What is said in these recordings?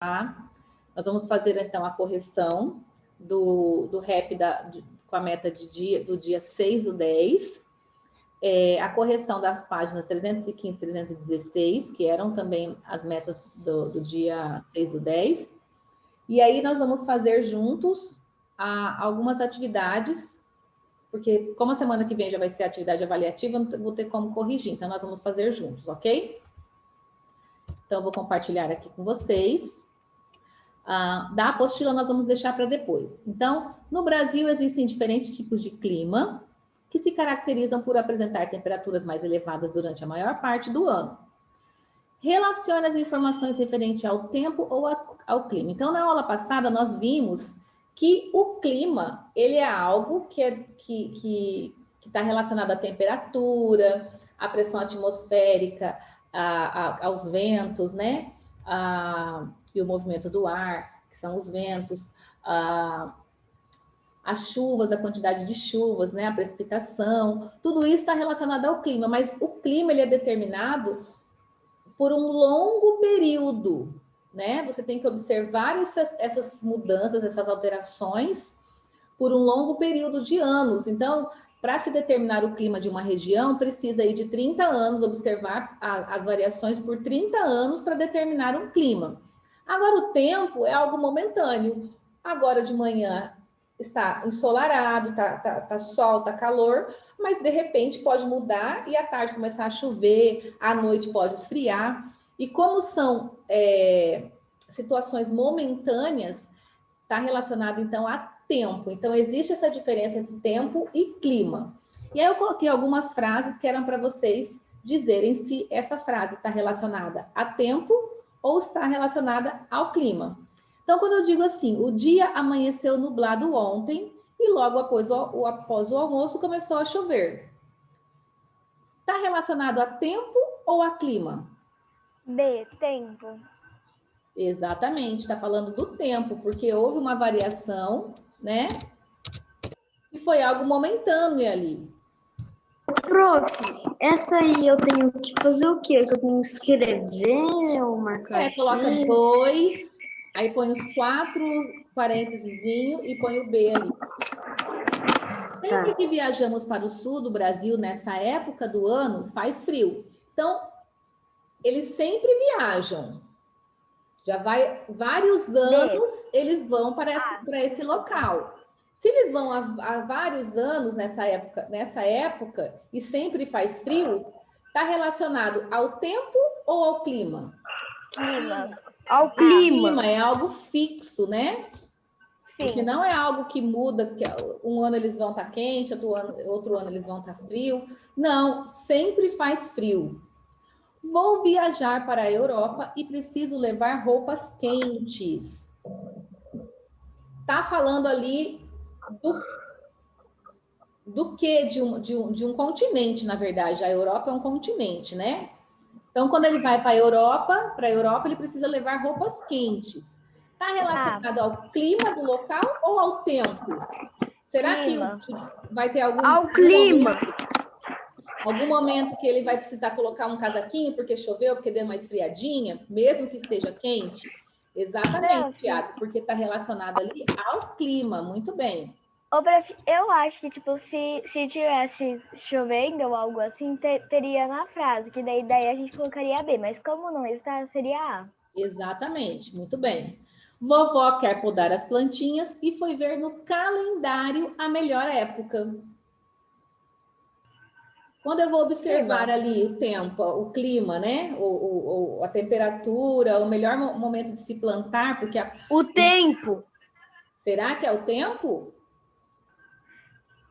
tá? Nós vamos fazer, então, a correção do REP com a meta do dia 6/10. A correção das páginas 315 e 316, que eram também as metas do dia 6/10. E aí nós vamos fazer juntos algumas atividades, porque como a semana que vem já vai ser atividade avaliativa, eu não vou ter como corrigir, então nós vamos fazer juntos, ok? Então eu vou compartilhar aqui com vocês. Da apostila nós vamos deixar para depois. Então, no Brasil existem diferentes tipos de clima, que se caracterizam por apresentar temperaturas mais elevadas durante a maior parte do ano. Relacione as informações referentes ao tempo ou ao clima. Então, na aula passada, nós vimos que o clima, ele é algo que está relacionado à temperatura, à pressão atmosférica, aos ventos, né? E o movimento do ar, que são os ventos, as chuvas, a quantidade de chuvas, né, a precipitação, tudo isso está relacionado ao clima, mas o clima ele é determinado por um longo período, né? Você tem que observar essas mudanças, essas alterações por um longo período de anos. Então, para se determinar o clima de uma região, precisa ir de 30 anos, observar as variações por 30 anos para determinar um clima. Agora, o tempo é algo momentâneo. Agora de manhã está ensolarado, tá sol, tá calor, mas de repente pode mudar e à tarde começar a chover, à noite pode esfriar. E como são situações momentâneas, está relacionado então a tempo. Então existe essa diferença entre tempo e clima. E aí eu coloquei algumas frases que eram para vocês dizerem se essa frase está relacionada a tempo ou está relacionada ao clima. Então, quando eu digo assim, o dia amanheceu nublado ontem e logo após o almoço começou a chover. Está relacionado a tempo ou a clima? B, tempo. Exatamente, está falando do tempo, porque houve uma variação, né? E foi algo momentâneo ali. Prof, essa aí eu tenho que fazer o quê? Que eu tenho que escrever ou marcar? Coloca 2, aí põe os 4 parênteses e põe o B ali. Sempre que viajamos para o sul do Brasil, nessa época do ano, faz frio. Então, eles sempre viajam. Já vai vários anos, eles vão para esse local. Se eles vão há vários anos nessa época e sempre faz frio, está relacionado ao tempo ou ao clima? Clima. Ao clima. Clima é algo fixo, né? Sim. Porque não é algo que muda, que um ano eles vão estar quente, outro ano eles vão estar frio. Não, sempre faz frio. Vou viajar para a Europa e preciso levar roupas quentes. Tá falando ali do que? De um continente, na verdade. A Europa é um continente, né? Então, quando ele vai para a Europa, ele precisa levar roupas quentes. Está relacionado ao clima do local ou ao tempo? Será que vai ter algum momento que ele vai precisar colocar um casaquinho porque choveu, porque deu uma esfriadinha, mesmo que esteja quente? Exatamente, Thiago, porque está relacionado ali ao clima. Muito bem. Eu acho que, tipo, se tivesse chovendo ou algo assim, teria na frase, que daí a gente colocaria B, mas como não está, seria A. Exatamente, muito bem. Vovó quer podar as plantinhas e foi ver no calendário a melhor época. Quando eu vou observar ali o tempo, o clima, né? A temperatura, o melhor momento de se plantar, porque... O tempo. Será que é o tempo?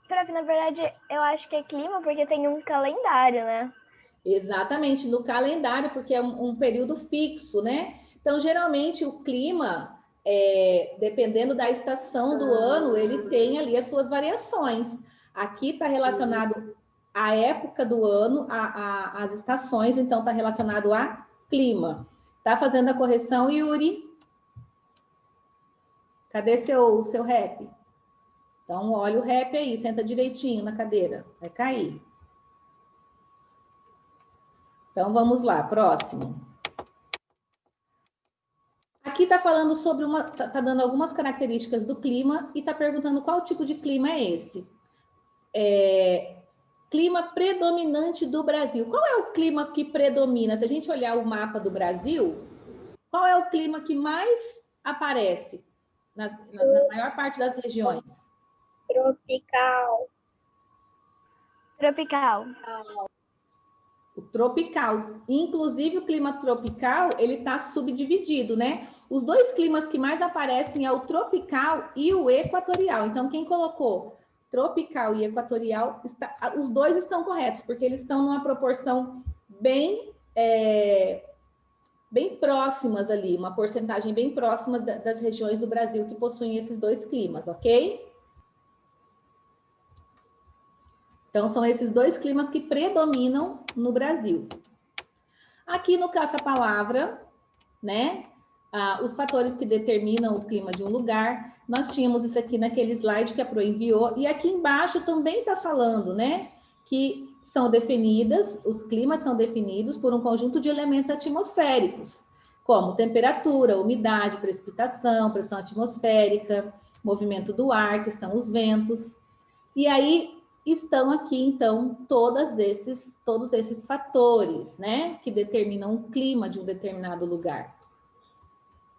Na verdade, eu acho que é clima, porque tem um calendário, né? Exatamente, no calendário, porque é um período fixo, né? Então, geralmente, o clima, dependendo da estação do ano, ele tem ali as suas variações. Aqui está relacionado à época do ano, às estações, então está relacionado a clima. Tá fazendo a correção, Yuri? Cadê seu rap? Então, olha o rap aí, senta direitinho na cadeira, vai cair. Então, vamos lá, próximo. Aqui está falando sobre tá dando algumas características do clima e está perguntando qual tipo de clima é esse. Clima predominante do Brasil. Qual é o clima que predomina? Se a gente olhar o mapa do Brasil, qual é o clima que mais aparece na maior parte das regiões? Tropical. Tropical. O tropical. Inclusive, o clima tropical, ele está subdividido, né? Os dois climas que mais aparecem é o tropical e o equatorial. Então, quem colocou tropical e equatorial, os dois estão corretos, porque eles estão numa proporção bem próximas ali, uma porcentagem bem próxima das regiões do Brasil que possuem esses dois climas, ok? Então, são esses dois climas que predominam no Brasil. Aqui no caça-palavra, né? Os fatores que determinam o clima de um lugar. Nós tínhamos isso aqui naquele slide que a Pro enviou. E aqui embaixo também está falando, né? Que são definidas, os climas são definidos por um conjunto de elementos atmosféricos, como temperatura, umidade, precipitação, pressão atmosférica, movimento do ar, que são os ventos. E aí estão aqui, então, todos esses fatores, né, que determinam o clima de um determinado lugar.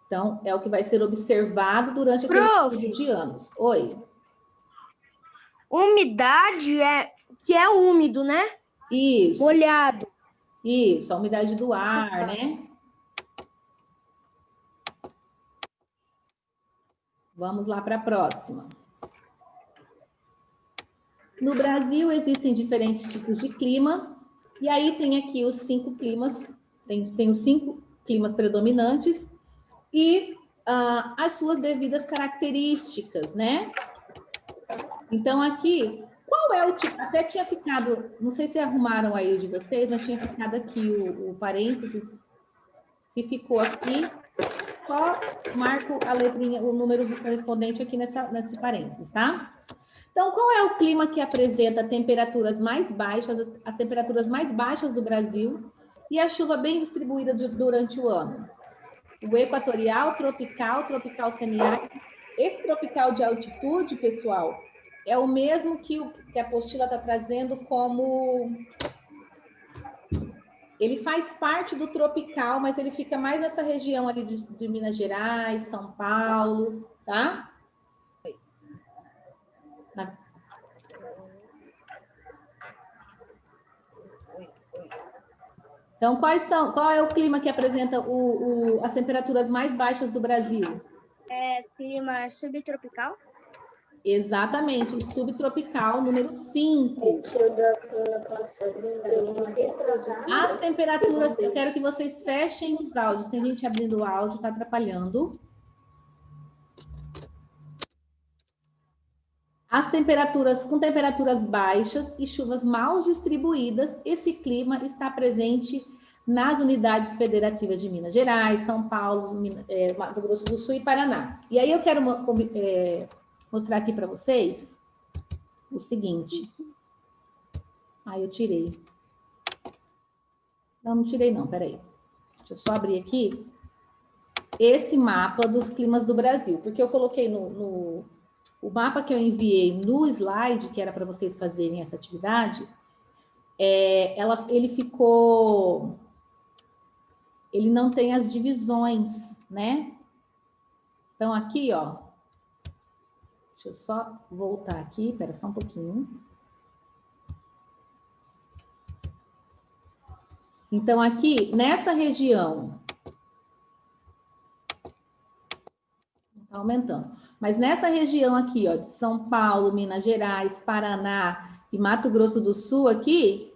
Então, é o que vai ser observado durante aquele período de anos. Oi. Umidade que é úmido, né? Isso. Molhado. Isso, a umidade do ar, né? Vamos lá para a próxima. No Brasil existem diferentes tipos de clima, e aí tem aqui os 5 climas, tem os 5 climas predominantes e as suas devidas características, né? Então aqui, qual é o tipo? Até tinha ficado, não sei se arrumaram aí de vocês, mas tinha ficado aqui o parênteses. Se ficou aqui, só marco a letrinha, o número correspondente aqui nesse parênteses, tá? Então, qual é o clima que apresenta temperaturas mais baixas, as temperaturas mais baixas do Brasil e a chuva bem distribuída durante o ano? O equatorial, tropical semiárido. Esse tropical de altitude, pessoal, é o mesmo que a apostila está trazendo como... Ele faz parte do tropical, mas ele fica mais nessa região ali de Minas Gerais, São Paulo, tá? Então, qual é o clima que apresenta as temperaturas mais baixas do Brasil? Clima subtropical? Exatamente, o subtropical, número 5. As temperaturas, eu quero que vocês fechem os áudios. Tem gente abrindo o áudio, está atrapalhando. Com temperaturas baixas e chuvas mal distribuídas, esse clima está presente nas unidades federativas de Minas Gerais, São Paulo, Mato Grosso do Sul e Paraná. E aí eu quero mostrar aqui para vocês o seguinte. Eu tirei. Não tirei não, peraí. Deixa eu só abrir aqui esse mapa dos climas do Brasil, porque eu coloquei o mapa que eu enviei no slide, que era para vocês fazerem essa atividade, ele não tem as divisões, né? Então, aqui, ó, deixa eu só voltar aqui, espera só um pouquinho. Então, aqui, nessa região, está aumentando, mas nessa região aqui, ó, de São Paulo, Minas Gerais, Paraná e Mato Grosso do Sul, aqui,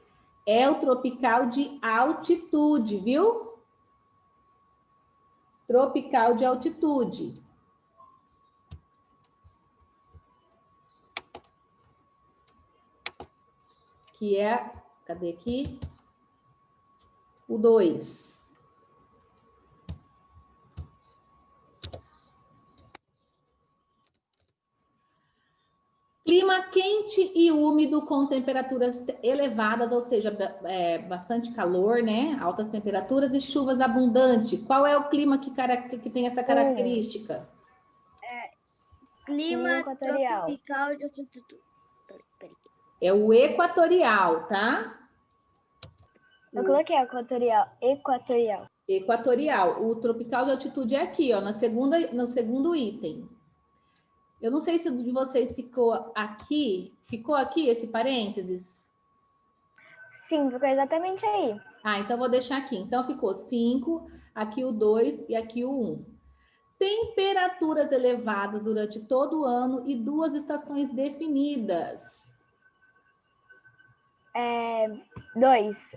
é o tropical de altitude, viu? Tropical de altitude. Que é, cadê aqui? O 2. Clima Clima quente e úmido com temperaturas elevadas, ou seja, bastante calor, né? Altas temperaturas e chuvas abundantes. Qual é o clima que tem essa característica? Clima Tropical de altitude. É o equatorial, tá? Eu coloquei equatorial. Equatorial. O tropical de altitude é aqui, ó, no segundo item. Eu não sei se de vocês ficou aqui esse parênteses? Sim, ficou exatamente aí. Ah, então vou deixar aqui. Então ficou 5, aqui o 2 e aqui o 1. Temperaturas elevadas durante todo o ano e 2 estações definidas. 2,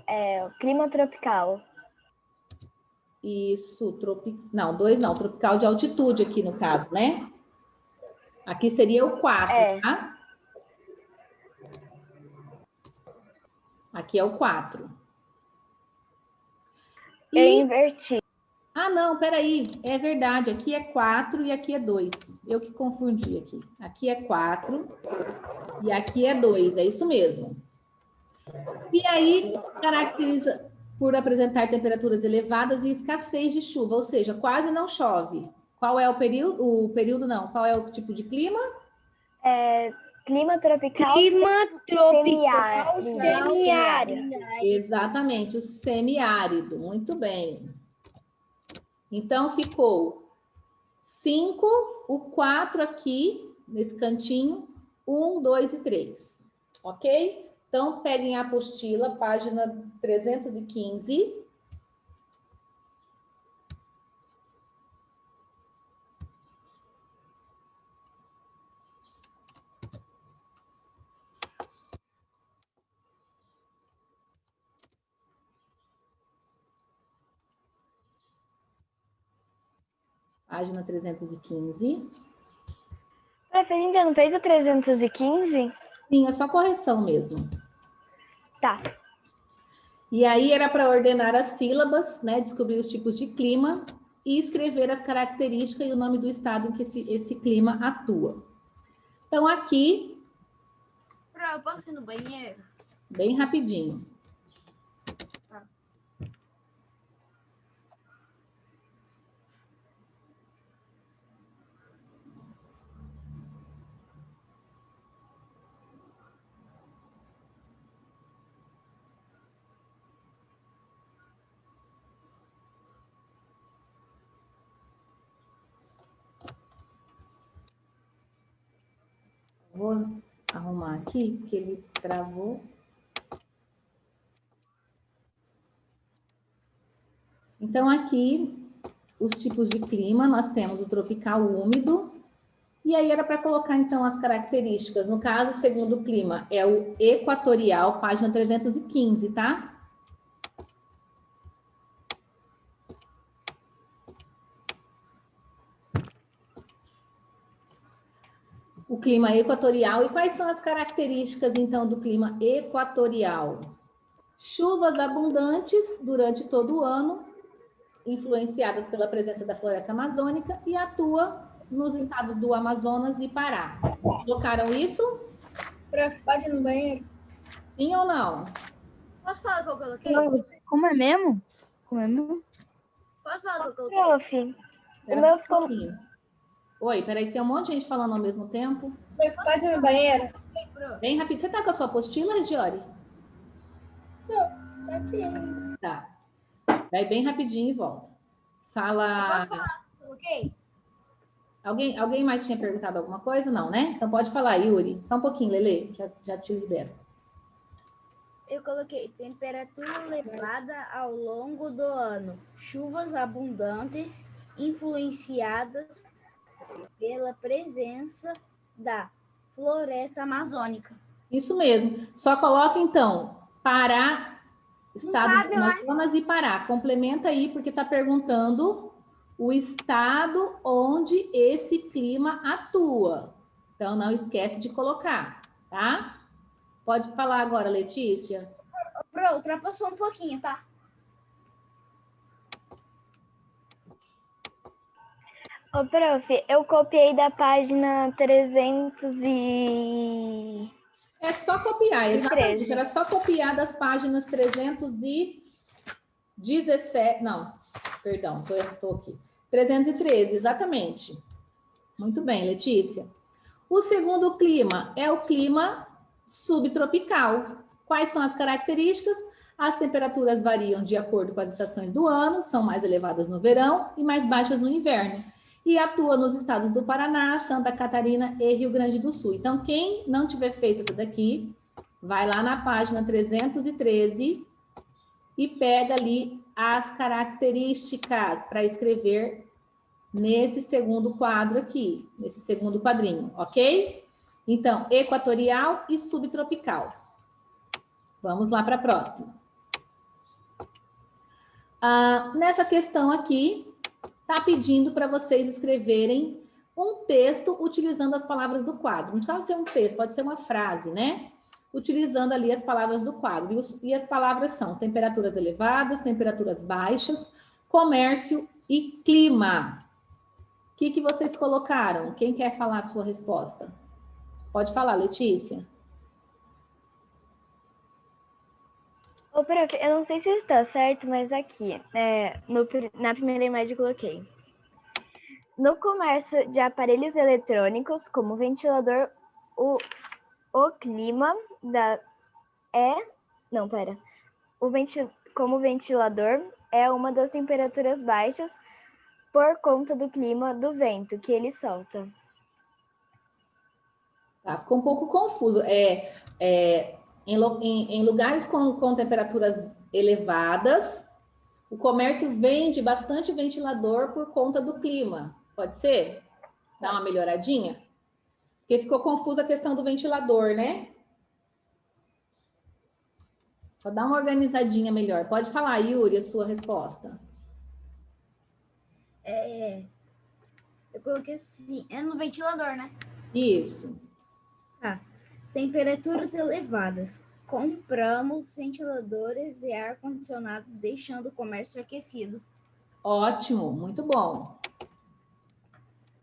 clima tropical. Isso, não, 2 não, tropical de altitude aqui no caso, né? Aqui seria o 4, tá? Aqui é o 4. Eu inverti. Ah, não, peraí, é verdade, aqui é 4 e aqui é 2. Eu que confundi aqui. Aqui é 4 e aqui é 2, é isso mesmo. E aí, caracteriza por apresentar temperaturas elevadas e escassez de chuva, ou seja, quase não chove. Qual é o período? O período não, qual é o tipo de clima? Clima tropical. Semiárido. Exatamente, o semiárido. Muito bem. Então, ficou 5, o 4 aqui, nesse cantinho, 1, 2 e 3. Ok? Então, peguem a apostila, página 315. Página 315. Professor, não fez o 315? Sim, é só correção mesmo. Tá. E aí era para ordenar as sílabas, né? Descobrir os tipos de clima e escrever as características e o nome do estado em que esse clima atua. Então, aqui. Eu posso ir no banheiro? Bem rapidinho. Tá. Vou arrumar aqui, porque ele travou. Então, aqui, os tipos de clima, nós temos o tropical úmido, e aí era para colocar, então, as características. No caso, segundo o clima, é o equatorial, página 315, tá? O clima equatorial. E quais são as características, então, do clima equatorial? Chuvas abundantes durante todo o ano, influenciadas pela presença da floresta amazônica, e atua nos estados do Amazonas e Pará. Colocaram isso? Pode ir no banheiro? Sim ou não? Posso falar o que eu coloquei? Como é mesmo? Posso falar o que eu coloquei? Prof, Espera meu só um ficou... pouquinho. Oi, peraí, tem um monte de gente falando ao mesmo tempo. Pode ir no banheiro? Bem rápido. Você tá com a sua apostila, Regiori? Tá aqui. Tá. Vai bem rapidinho e volta. Fala. Posso falar o que eu coloquei? Alguém mais tinha perguntado alguma coisa? Não, né? Então pode falar, Yuri. Só um pouquinho, Lele. Já te libero. Eu coloquei temperatura elevada ao longo do ano, chuvas abundantes influenciadas pela presença da floresta amazônica. Isso mesmo. Só coloca, então, Pará, estado cabe do Amazonas e Pará. Complementa aí, porque está perguntando o estado onde esse clima atua. Então, não esquece de colocar, tá? Pode falar agora, Letícia. Pro, ultrapassou um pouquinho, tá? Ô, prof, eu copiei da página 300 e... É só copiar, exatamente. 13. Era só copiar das páginas 317. Não, perdão, estou aqui. 313, exatamente. Muito bem, Letícia. O segundo clima é o clima subtropical. Quais são as características? As temperaturas variam de acordo com as estações do ano, são mais elevadas no verão e mais baixas no inverno. E atua nos estados do Paraná, Santa Catarina e Rio Grande do Sul. Então, quem não tiver feito isso daqui, vai lá na página 313 e pega ali as características para escrever nesse segundo quadro aqui, nesse segundo quadrinho, ok? Então, equatorial e subtropical. Vamos lá para a próxima. Nessa questão aqui, está pedindo para vocês escreverem um texto utilizando as palavras do quadro. Não precisa ser um texto, pode ser uma frase, né? Utilizando ali as palavras do quadro. E as palavras são temperaturas elevadas, temperaturas baixas, comércio e clima. O que vocês colocaram? Quem quer falar a sua resposta? Pode falar, Letícia. Ô, prof, eu não sei se está certo, mas aqui, na primeira imagem eu coloquei. No comércio de aparelhos eletrônicos, como ventilador, o clima como ventilador é uma das temperaturas baixas por conta do clima do vento que ele solta. Tá, ficou um pouco confuso. Em lugares com temperaturas elevadas, o comércio vende bastante ventilador por conta do clima. Pode ser? Dá uma melhoradinha? Porque ficou confusa a questão do ventilador, né? Só dá uma organizadinha melhor. Pode falar, Yuri, a sua resposta. Eu coloquei assim, é no ventilador, né? Isso. Tá. Temperaturas elevadas. Compramos ventiladores e ar-condicionado, deixando o comércio aquecido. Ótimo, muito bom.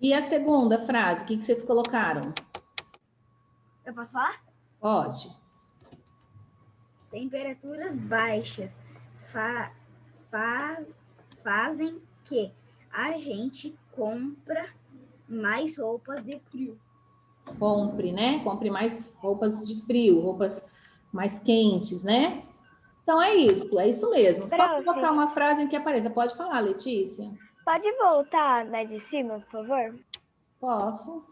E a segunda frase, o que vocês colocaram? Eu posso falar? Pode. Temperaturas baixas fazem que a gente compra mais roupas de frio. Compre, né? Compre mais roupas de frio, roupas mais quentes, né? Então é isso mesmo. Só colocar uma frase em que apareça. Pode falar, Letícia? Pode voltar na de cima, por favor? Posso.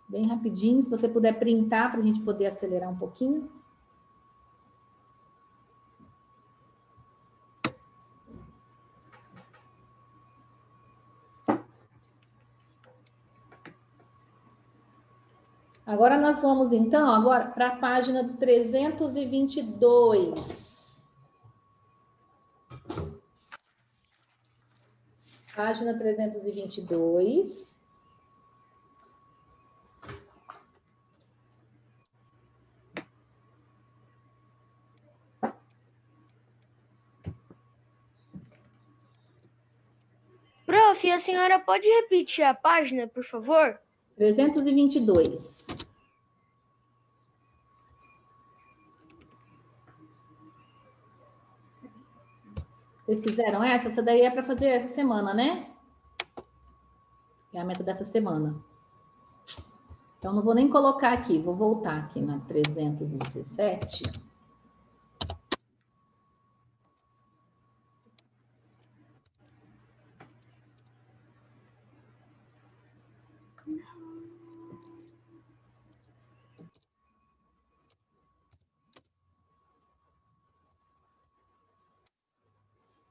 Bem rapidinho, se você puder printar para a gente poder acelerar um pouquinho. Agora nós vamos, então, para a página 322. Página 322. Prof, a senhora pode repetir a página, por favor? 322. Vocês fizeram essa? Essa daí é para fazer essa semana, né? É a meta dessa semana. Então, não vou nem colocar aqui. Vou voltar aqui na 317.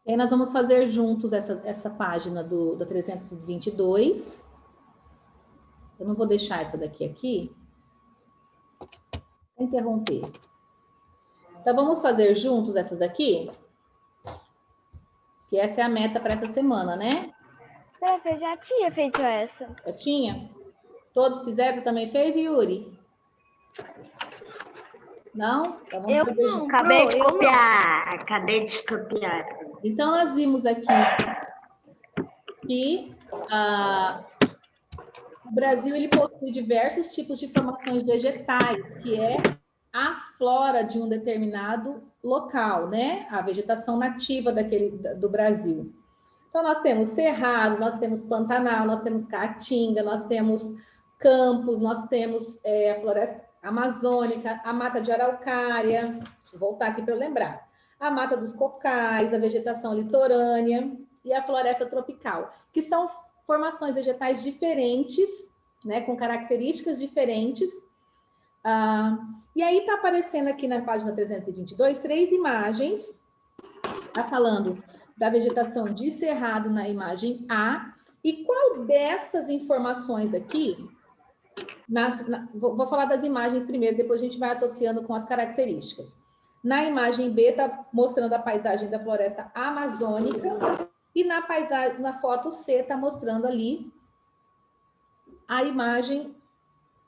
E aí nós vamos fazer juntos essa página da 322. Eu não vou deixar essa daqui aqui. Vou interromper. Então, vamos fazer juntos essa daqui? Que essa é a meta para essa semana, né? Eu já tinha feito essa. Já tinha? Todos fizeram? Você também fez, Yuri? Não? Então vamos fazer juntos. Acabei de copiar. Então, nós vimos aqui que O Brasil ele possui diversos tipos de formações vegetais, que é a flora de um determinado local, né? A vegetação nativa do Brasil. Então, nós temos cerrado, nós temos pantanal, nós temos caatinga, nós temos campos, nós temos a floresta amazônica, a mata de araucária, deixa eu voltar aqui para eu lembrar, a mata dos cocais, a vegetação litorânea e a floresta tropical, que são formações vegetais diferentes, né, com características diferentes. E aí está aparecendo aqui na página 322 3 imagens, está falando da vegetação de cerrado na imagem A, e qual dessas informações aqui, vou falar das imagens primeiro, depois a gente vai associando com as características. Na imagem B está mostrando a paisagem da floresta amazônica, e na foto C está mostrando ali a imagem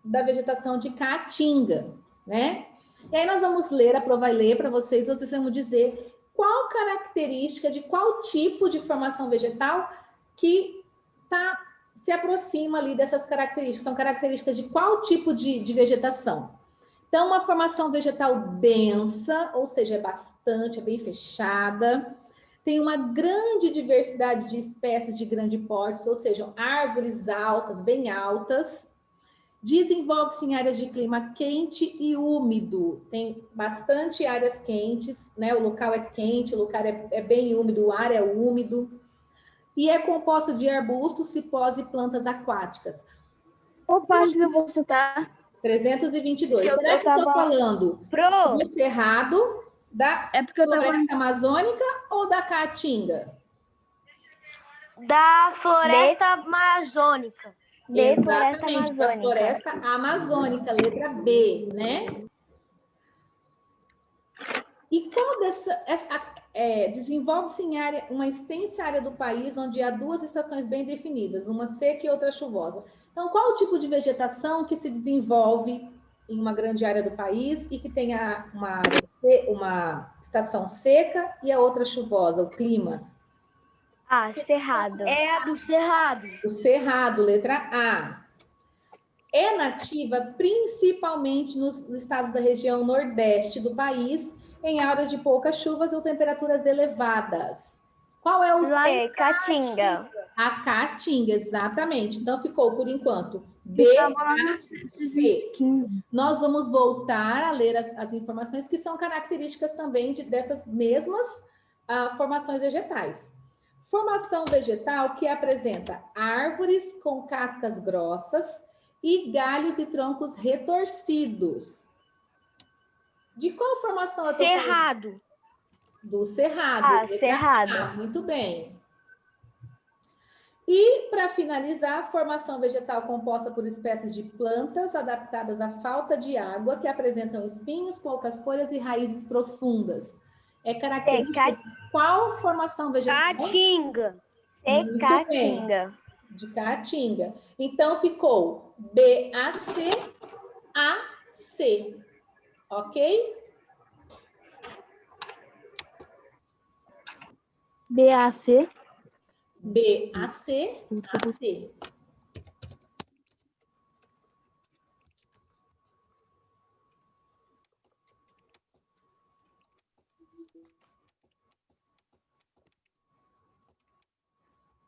da vegetação de caatinga, né? E aí nós vamos ler, a Pro vai ler para vocês vão dizer qual característica de qual tipo de formação vegetal que se aproxima ali dessas características. São características de qual tipo de vegetação? Então, uma formação vegetal densa, ou seja, é bem fechada, tem uma grande diversidade de espécies de grande porte, ou seja, árvores altas, bem altas, desenvolve-se em áreas de clima quente e úmido, tem bastante áreas quentes, né? O local é quente, o local é bem úmido, o ar é úmido, e é composto de arbustos, cipós e plantas aquáticas. Qual página você tá? 322. Será que eu estou falando do cerrado, da floresta amazônica ou da caatinga? Da floresta amazônica. Exatamente, da floresta amazônica, letra B, né? E qual desenvolve-se em uma extensa área do país onde há duas estações bem definidas, uma seca e outra chuvosa. Então, qual o tipo de vegetação que se desenvolve em uma grande área do país e que tenha uma estação seca e a outra chuvosa, o clima? Cerrado. É a do cerrado. O cerrado, letra A. É nativa principalmente nos estados da região nordeste do país, em áreas de poucas chuvas ou temperaturas elevadas. Qual é o Caatinga. A caatinga, exatamente. Então, ficou, por enquanto, B, A, C. Nós vamos voltar a ler as informações que são características também dessas mesmas formações vegetais. Formação vegetal que apresenta árvores com cascas grossas e galhos e troncos retorcidos. De qual formação eu estou falando? Cerrado. Do cerrado. Cerrado. Muito bem. E, para finalizar, formação vegetal composta por espécies de plantas adaptadas à falta de água, que apresentam espinhos, poucas folhas e raízes profundas. É característica de qual formação vegetal? Caatinga. Caatinga. De caatinga. Então, ficou BAC, AC. Ok? BAC. BAC, AC.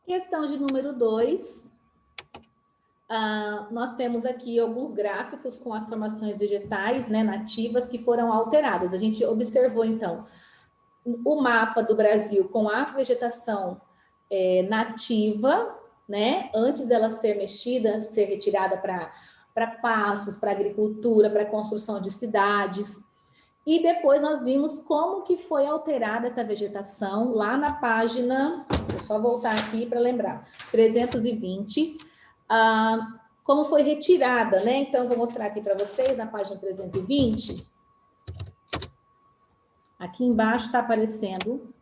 Questão de número 2. Nós temos aqui alguns gráficos com as formações vegetais, né, nativas que foram alteradas. A gente observou, então, o mapa do Brasil com a vegetação nativa, né, antes dela ser mexida, ser retirada para pastos, para agricultura, para construção de cidades. E depois nós vimos como que foi alterada essa vegetação lá na página, vou só voltar aqui para lembrar, 320, como foi retirada, né? Então, eu vou mostrar aqui para vocês na página 320. Aqui embaixo está aparecendo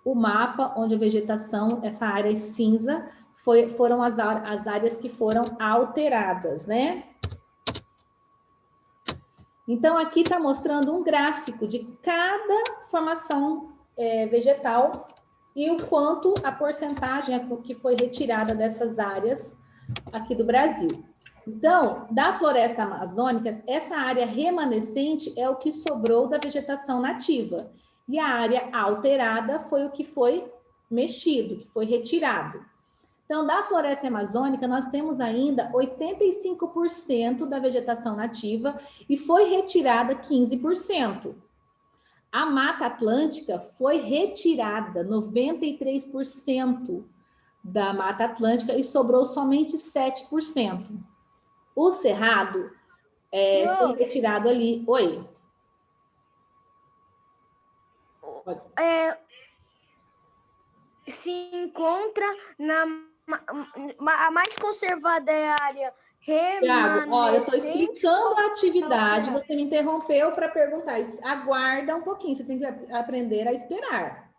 o mapa onde a vegetação, essa área cinza, foram as áreas que foram alteradas, né? Então, aqui está mostrando um gráfico de cada formação vegetal e o quanto a porcentagem que foi retirada dessas áreas aqui do Brasil. Então, da floresta amazônica, essa área remanescente é o que sobrou da vegetação nativa. E a área alterada foi o que foi mexido, que foi retirado. Então, da floresta amazônica, nós temos ainda 85% da vegetação nativa e foi retirada 15%. A Mata Atlântica foi retirada 93% da Mata Atlântica e sobrou somente 7%. O Cerrado foi retirado ali. Oi. Se encontra a mais conservada é a área Tiago, ó, eu estou remanescente. explicando a atividade, você me interrompeu para perguntar. Aguarda um pouquinho, você tem que aprender a esperar.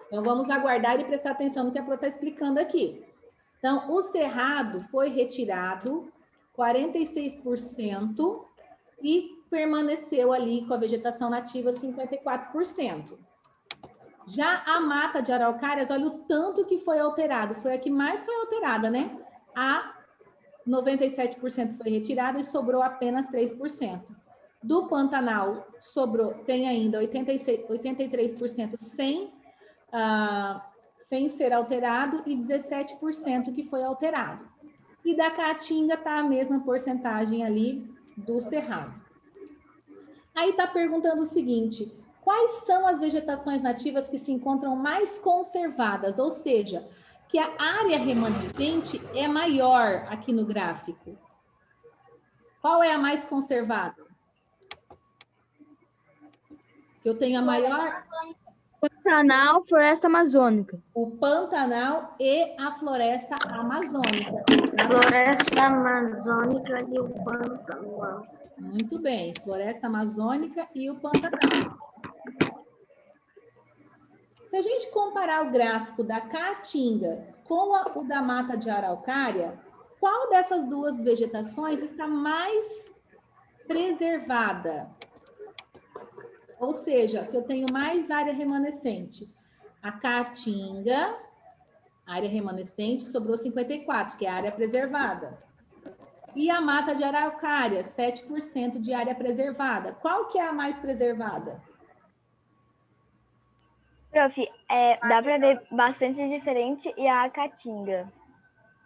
Então, vamos aguardar e prestar atenção no que a Pro está explicando aqui. Então, o Cerrado foi retirado 46% e permaneceu ali com a vegetação nativa 54%. Já a mata de araucárias, olha o tanto que foi alterado. Foi a que mais foi alterada, né? A 97% foi retirada e sobrou apenas 3%. Do Pantanal, tem ainda 83% sem ser alterado e 17% que foi alterado. E da Caatinga está a mesma porcentagem ali do Cerrado. Aí está perguntando o seguinte: quais são as vegetações nativas que se encontram mais conservadas? Ou seja, que a área remanescente é maior aqui no gráfico. Qual é a mais conservada? Que eu tenho a maior... Pantanal, floresta amazônica. O Pantanal e a floresta amazônica. Floresta amazônica e o Pantanal. Muito bem, floresta amazônica e o Pantanal. Se a gente comparar o gráfico da Caatinga com o da Mata de Araucária, qual dessas duas vegetações está mais preservada? Ou seja, que eu tenho mais área remanescente. A Caatinga, área remanescente, sobrou 54%, que é a área preservada. E a Mata de Araucária, 7% de área preservada. Qual que é a mais preservada? Prof, dá para ver bastante diferente e a Caatinga.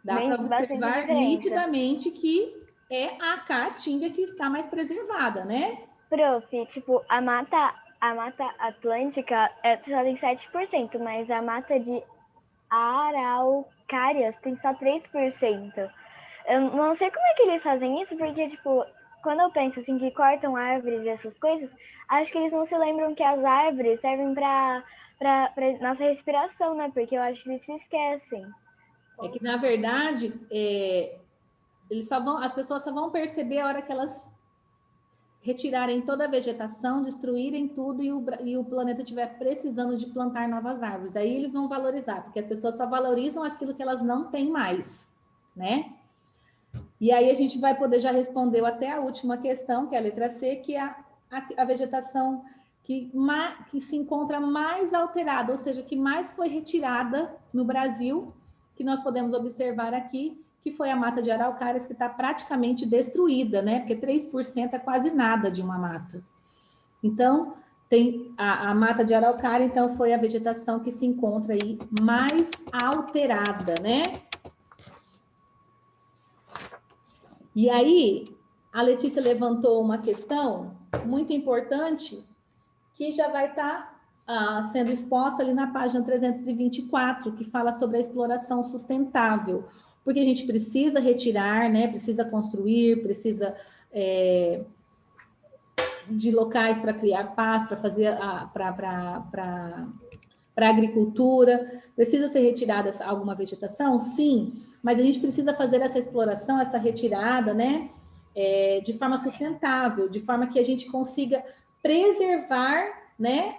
Dá para observar nitidamente que é a Caatinga que está mais preservada, né? Prof, tipo, a Mata Atlântica só tem 7%, mas a Mata de Araucárias tem só 3%. Eu não sei como é que eles fazem isso, porque, tipo, quando eu penso assim que cortam árvores e essas coisas, acho que eles não se lembram que as árvores servem para nossa respiração, né? Porque eu acho que eles se esquecem. É que, na verdade, as pessoas só vão perceber a hora que elas retirarem toda a vegetação, destruírem tudo e o planeta estiver precisando de plantar novas árvores. Aí eles vão valorizar, porque as pessoas só valorizam aquilo que elas não têm mais, né? E aí a gente vai poder já responder até a última questão, que é a letra C, que é a vegetação que se encontra mais alterada, ou seja, que mais foi retirada no Brasil, que nós podemos observar aqui, que foi a mata de araucárias, que está praticamente destruída, né? Porque 3% é quase nada de uma mata. Então, tem a mata de araucária, então, foi a vegetação que se encontra aí mais alterada, né? E aí, a Letícia levantou uma questão muito importante, que já vai estar sendo exposta ali na página 324, que fala sobre a exploração sustentável. Porque a gente precisa retirar, né? Precisa construir, precisa de locais para criar paz, para fazer para agricultura. Precisa ser retirada alguma vegetação? Sim, mas a gente precisa fazer essa exploração, essa retirada, né? De forma sustentável, de forma que a gente consiga preservar, né?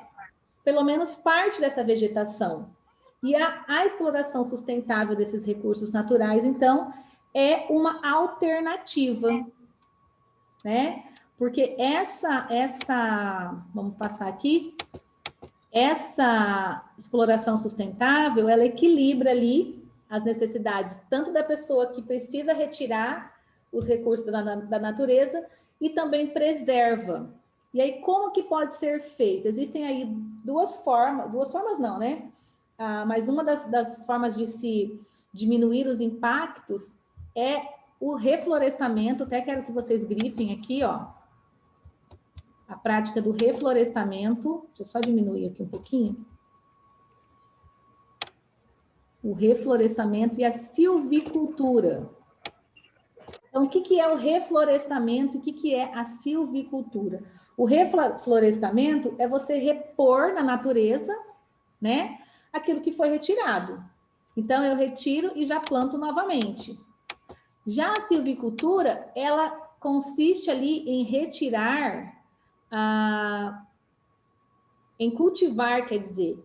Pelo menos parte dessa vegetação. E a exploração sustentável desses recursos naturais, então, é uma alternativa, né? Porque vamos passar aqui, essa exploração sustentável, ela equilibra ali as necessidades tanto da pessoa que precisa retirar os recursos da natureza e também preserva. E aí, como que pode ser feito? Existem aí duas formas não, né? Mas uma das formas de se diminuir os impactos é o reflorestamento. Até quero que vocês grifem aqui, ó, a prática do reflorestamento. Deixa eu só diminuir aqui um pouquinho. O reflorestamento e a silvicultura. Então, o que é o reflorestamento e o que é a silvicultura? O reflorestamento é você repor na natureza, né, aquilo que foi retirado. Então, eu retiro e já planto novamente. Já a silvicultura, ela consiste ali em retirar, em cultivar, quer dizer,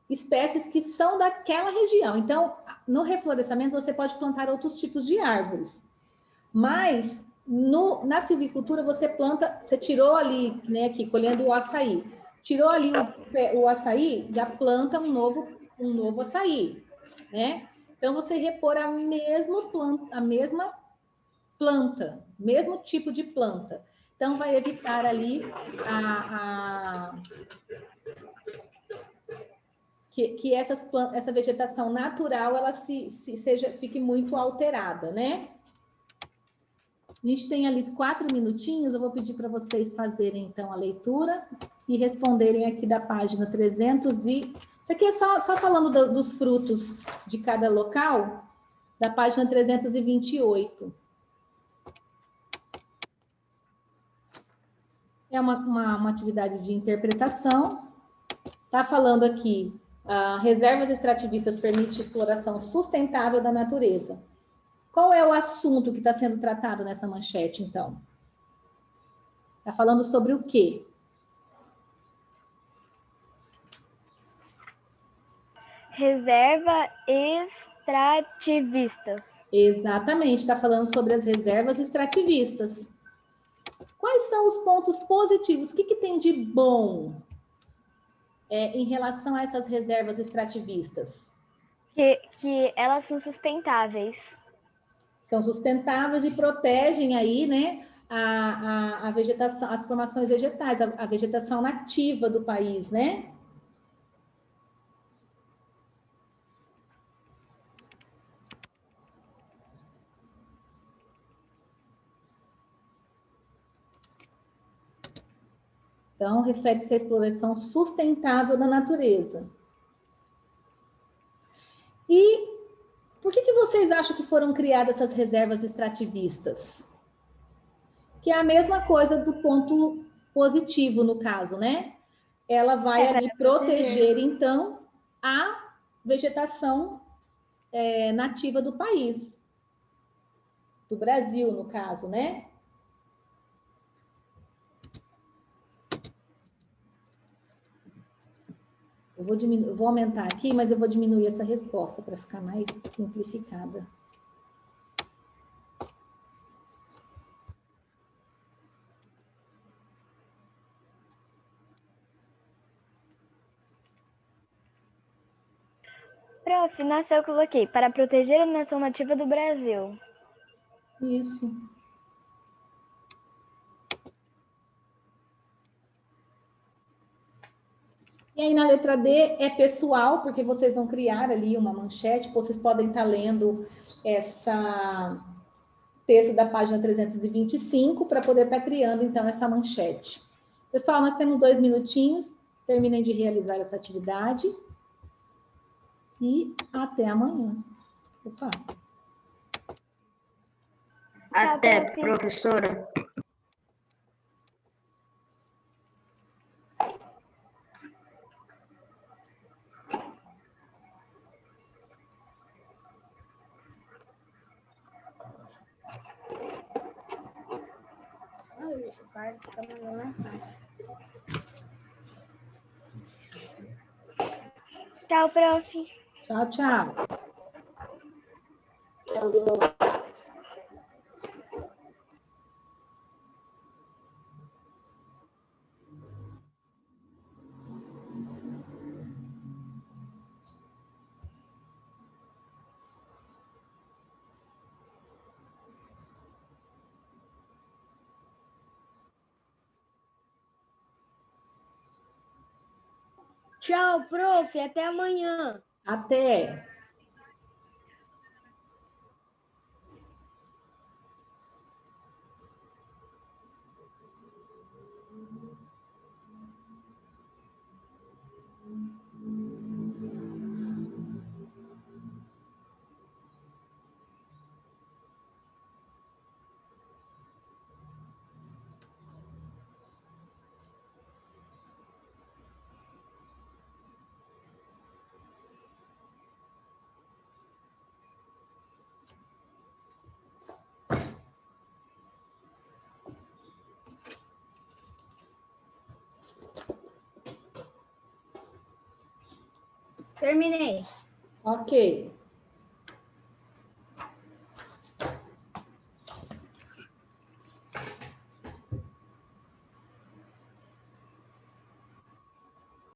espécies que são daquela região. Então, no reflorestamento, você pode plantar outros tipos de árvores. Mas, na silvicultura, você planta, você tirou ali, né, aqui, colhendo o açaí. Tirou ali o açaí, já planta um novo açaí, né? Então, você repor a mesma planta, mesmo tipo de planta. Então, vai evitar ali que essa vegetação natural ela fique muito alterada, né? A gente tem ali 4 minutinhos, eu vou pedir para vocês fazerem, então, a leitura e responderem aqui da página 300 e... Isso aqui é só falando dos frutos de cada local, da página 328. É uma atividade de interpretação. Está falando aqui, reservas extrativistas permitem exploração sustentável da natureza. Qual é o assunto que está sendo tratado nessa manchete, então? Está falando sobre o quê? Reserva extrativistas. Exatamente, está falando sobre as reservas extrativistas. Quais são os pontos positivos? O que tem de bom em relação a essas reservas extrativistas? Que elas são sustentáveis. São sustentáveis e protegem aí, né, a vegetação, as formações vegetais, a vegetação nativa do país, né? Então, refere-se à exploração sustentável da natureza. E por que vocês acham que foram criadas essas reservas extrativistas? Que é a mesma coisa do ponto positivo, no caso, né? Ela vai ali proteger, então, a vegetação nativa do país, do Brasil, no caso, né? Eu vou aumentar aqui, mas eu vou diminuir essa resposta para ficar mais simplificada. Prof, nessa eu coloquei, para proteger a nação nativa do Brasil. Isso. E aí, na letra D, é pessoal, porque vocês vão criar ali uma manchete, vocês podem estar lendo essa texto da página 325 para poder estar criando, então, essa manchete. Pessoal, nós temos 2 minutinhos, terminem de realizar essa atividade e até amanhã. Opa. Até, professora. Ai, o Carlos tá mandando mensagem. Tchau, prof. Tchau, tchau. Tchau, prof. Até amanhã. Até! Terminei. Ok.